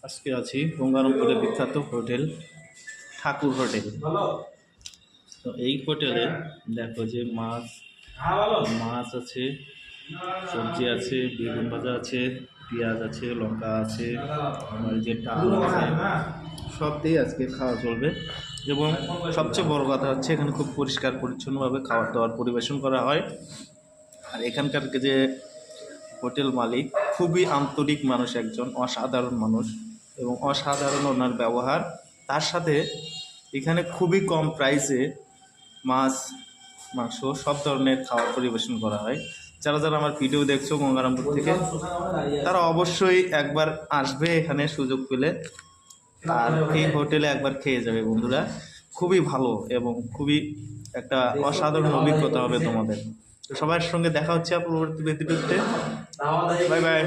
আজকে আছি গঙ্গারামপুরের বিখ্যাত হোটেল ঠাকুর হোটেল। তো এই হোটেলে দেখো যে মাছ মাছ আছে, সবজি আছে, বেগুন ভাজা আছে, পেঁয়াজ আছে, লঙ্কা আছে, আমার যে ডাল আছে, সব দিয়ে আজকে খাওয়া চলবে। এবং সবচেয়ে বড় কথা হচ্ছে এখানে খুব পরিষ্কার পরিচ্ছন্নভাবে খাবার দাবার পরিবেশন করা হয়। আর এখানকার যে হোটেল মালিক খুবই আন্তরিক মানুষ, একজন অসাধারণ মানুষ এবং অসাধারণ ওনার ব্যবহার। তার সাথে এখানে খুবই কম প্রাইসে মাছ, মাংস সব ধরনের খাবার পরিবেশন করা হয়। যারা যারা আমার ভিডিও দেখছো গঙ্গারামপুর থেকে, তারা অবশ্যই একবার আসবে এখানে সুযোগ পেলে, আর এই হোটেলে একবার খেয়ে যাবে বন্ধুরা। খুবই ভালো এবং খুবই একটা অসাধারণ অভিজ্ঞতা হবে তোমাদের। তো সবার সঙ্গে দেখা হচ্ছে পরবর্তী ভিডিওতে। Bye bye.